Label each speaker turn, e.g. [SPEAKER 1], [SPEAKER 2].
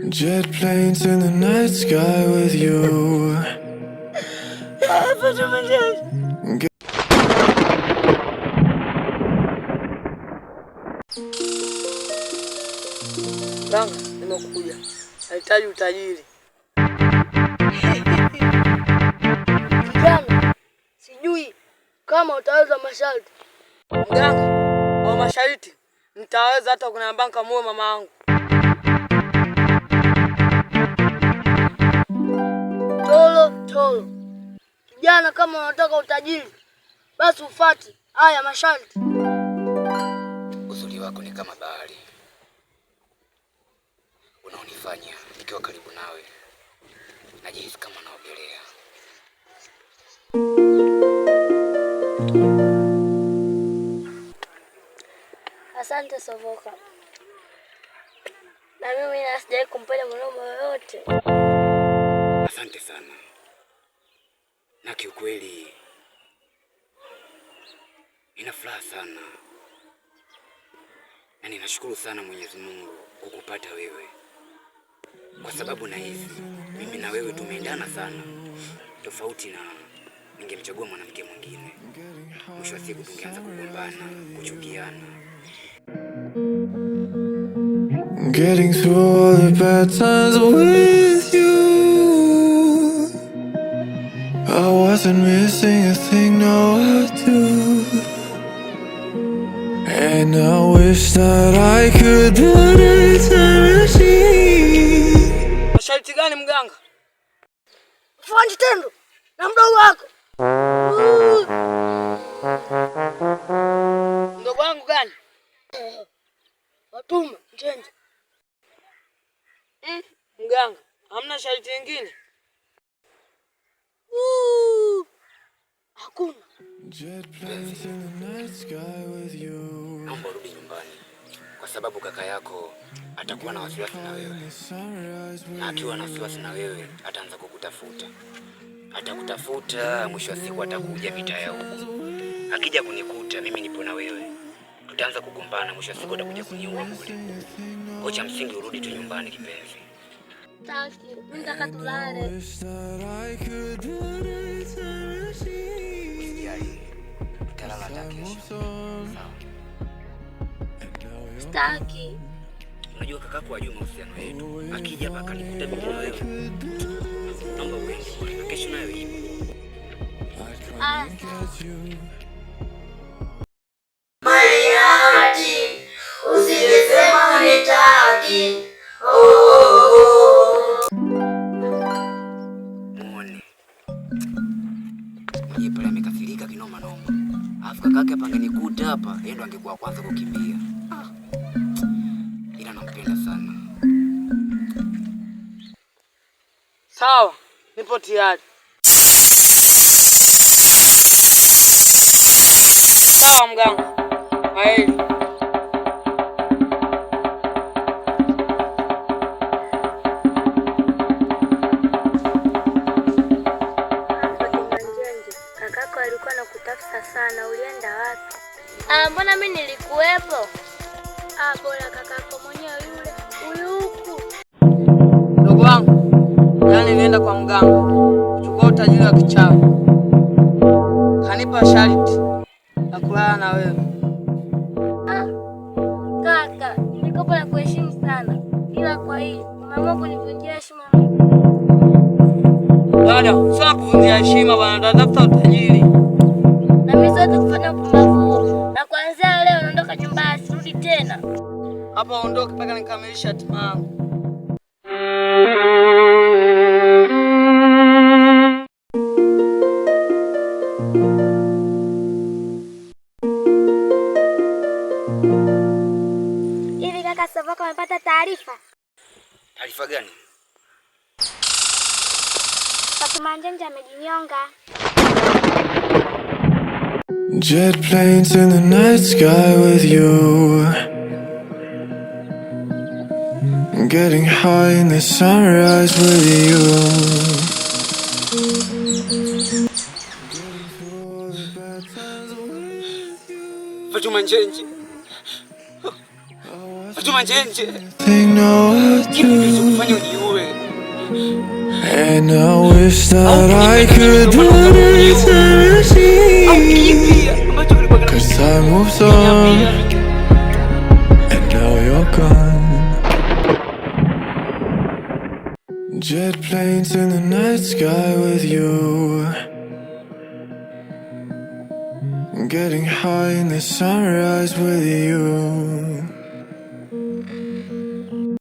[SPEAKER 1] Jet planes in the night sky with you.
[SPEAKER 2] Ganga, nimekuja. Nahitaji utajiri. Kijana, sijui kama utaweza masharti. Mganga, wa masharti nitaweza hata kuna banka muwe mama yangu. Tolo. Kijana, kama unataka utajiri, basi ufuate haya masharti.
[SPEAKER 3] Uzuri wako ni kama bahari. Unaonifanya nikiwa karibu nawe najihisi kama naogelea.
[SPEAKER 4] Asante Sovoka. Na mimi nasijai kumpenda mwanaume yoyote.
[SPEAKER 3] Asante sana. Na kiukweli nina furaha sana. Na ninashukuru sana Mwenyezi Mungu kukupata wewe. Kwa sababu nahisi mimi na wewe tumeendana sana. Tofauti na ningemchagua mwanamke mwingine. Mwisho wa siku tungeanza kugombana, kuchukiana.
[SPEAKER 1] Getting through all the bad times with you. I wasn't missing a thing, no I do. And I wish that I could put it time machine.
[SPEAKER 2] Masharti gani mganga? Fanya tendo na mdogo wako. Mdogo wangu gani? Watuma Njenje. Mganga, hamna sharti lingine? Hakuna.
[SPEAKER 3] Naomba urudi nyumbani kwa sababu kaka yako atakuwa na wasiwasi na wewe. Na akiwa na wasiwasi na wewe ataanza kukutafuta. Atakutafuta, mwisho wa siku atakuja mitaa ya huko. Akija kunikuta mimi nipo na wewe, tutaanza kugombana, mwisho wa siku atakuja kuniua kule. Kwa cha msingi urudi tu nyumbani kipenzi.
[SPEAKER 4] Taki, nataka tulale.
[SPEAKER 3] Usijali. Kalala hata kesho.
[SPEAKER 4] Taki.
[SPEAKER 3] Unajua kakako ajua mahusiano yetu. Akija hapa akanikuta mimi na wewe. Naomba uende. Kesho nayo hivi.
[SPEAKER 5] Mariati, usilisema unitaki.
[SPEAKER 3] Muone. Mwenye pale amekafirika kinoma noma. Alafu kakake hapa angenikuta hapa, yeye ndo angekuwa kwanza kukimbia. Ila nampenda sana.
[SPEAKER 2] Sawa, nipo tayari. Sawa mganga. Haeli.
[SPEAKER 4] Kakako alikuwa anakutafuta sana, ulienda wapi? Mbona mimi nilikuwepo? Bora kakako mwenyewe yule. Huyu huku.
[SPEAKER 2] Ndugu wangu, jana nienda kwa mganga kuchukua utajiri wa kichawi. Kanipa sharti na kulala na wewe.
[SPEAKER 4] Kaka, nilikopa na kuheshimu sana. Ila kwa hii, mama kunivunjia heshima.
[SPEAKER 2] Dada, sio kuvunjia heshima bwana, tafuta utajiri.
[SPEAKER 4] Na mimi siwezi kufanya upumbavu. Na kuanzia leo naondoka nyumbani, sirudi tena.
[SPEAKER 2] Hapa ondoke mpaka nikamilishe hatima yangu.
[SPEAKER 4] Hivi kaka Sovoka amepata taarifa?
[SPEAKER 3] Taarifa gani?
[SPEAKER 4] Fatuma Njenje amejinyonga.
[SPEAKER 1] Jet planes in the night sky with you. Getting high in the sunrise with you.
[SPEAKER 3] Fatuma Njenje. Fatuma njenje.
[SPEAKER 1] They know I
[SPEAKER 3] Kipi
[SPEAKER 1] do.
[SPEAKER 3] kilichokufanya ujiue?
[SPEAKER 1] And I wish that I could do it everything.
[SPEAKER 3] Ambacho ulikuwa
[SPEAKER 1] 'Cause time moves on, and now you're gone. Jet planes in the night sky with you, getting high in the sunrise with you.